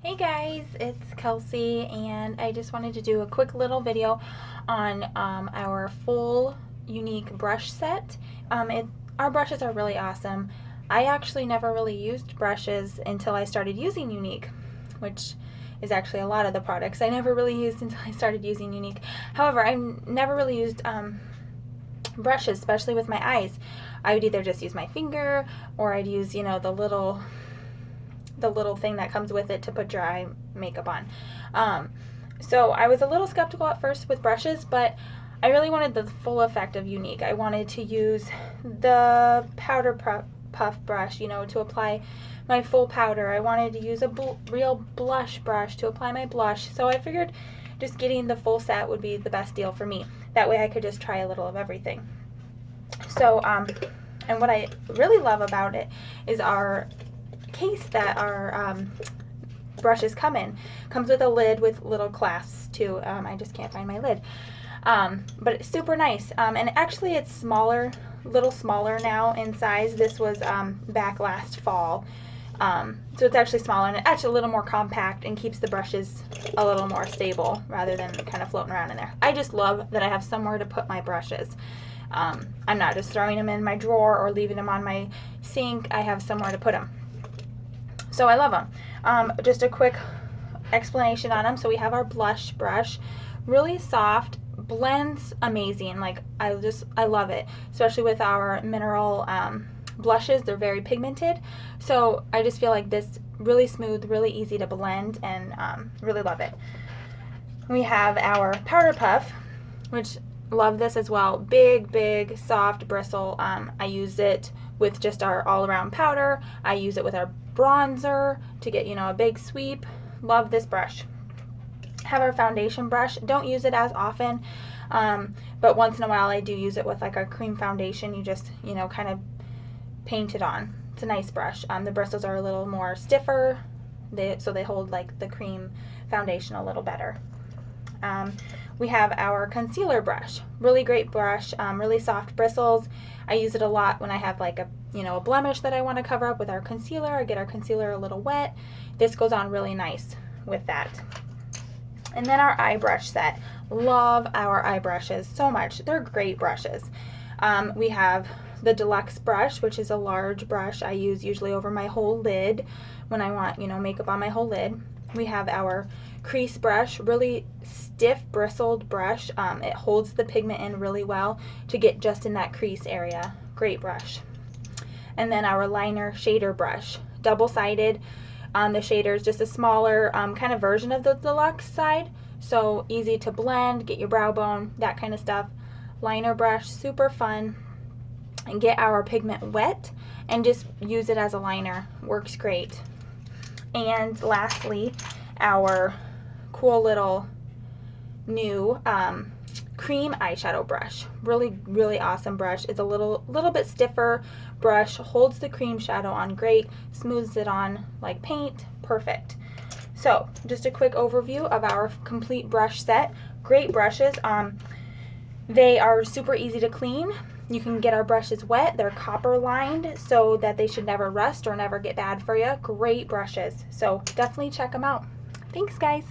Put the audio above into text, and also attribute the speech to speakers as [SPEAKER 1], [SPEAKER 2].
[SPEAKER 1] Hey guys, it's Kelsey, and I just wanted to do a quick little video on our full Younique brush set. Our brushes are really awesome. I actually never really used brushes until I started using Younique, which is actually a lot of the products I never really used until I started using Younique. However, I never really used brushes, especially with my eyes. I would either just use my finger, or I'd use, the little thing that comes with it to put your eye makeup on. So I was a little skeptical at first with brushes, but I really wanted the full effect of Younique. I wanted to use the powder puff brush, to apply my full powder. I wanted to use a real blush brush to apply my blush. So I figured just getting the full set would be the best deal for me. That way I could just try a little of everything. So, and what I really love about it is our case that our brushes come in. Comes with a lid with little clasps too. I just can't find my lid. But it's super nice. And actually it's smaller, little smaller now in size. This was back last fall. So it's actually smaller and actually a little more compact and keeps the brushes a little more stable rather than kind of floating around in there. I just love that I have somewhere to put my brushes. I'm not just throwing them in my drawer or leaving them on my sink. I have somewhere to put them. So I love them. Just a quick explanation on them. So we have our blush brush, really soft, blends amazing. Like I love it, especially with our mineral blushes. They're very pigmented, so I just feel like this really smooth, really easy to blend, and really love it. We have our powder puff, which love this as well. Big soft bristle. I use it with just our all-around powder. I use it with our bronzer to get a big sweep. Love this brush. Have our foundation brush. Don't use it as often, but once in a while I do use it with like our cream foundation. You just kind of paint it on. It's a nice brush. The bristles are a little more stiffer, so they hold like the cream foundation a little better. We have our concealer brush. Really great brush, really soft bristles. I use it a lot when I have like a blemish that I want to cover up with our concealer. I get our concealer a little wet. This goes on really nice with that. And then our eye brush set. Love our eye brushes so much. They're great brushes. We have the deluxe brush, which is a large brush I use usually over my whole lid when I want makeup on my whole lid. We have our crease brush, really stiff bristled brush. It holds the pigment in really well to get just in that crease area. Great brush. And then our liner shader brush, double-sided. The shader is just a smaller kind of version of the deluxe side, so easy to blend, get your brow bone, that kind of stuff. Liner brush, super fun. And get our pigment wet and just use it as a liner. Works great. And lastly, our cool little new cream eyeshadow brush. Really awesome brush. It's a little bit stiffer brush, holds the cream shadow on great, smooths it on like paint. Perfect. So just a quick overview of our complete brush set. Great brushes. They are super easy to clean. You can get our brushes wet. They're copper lined so that they should never rust or never get bad for you. Great brushes. So definitely check them out. Thanks, guys.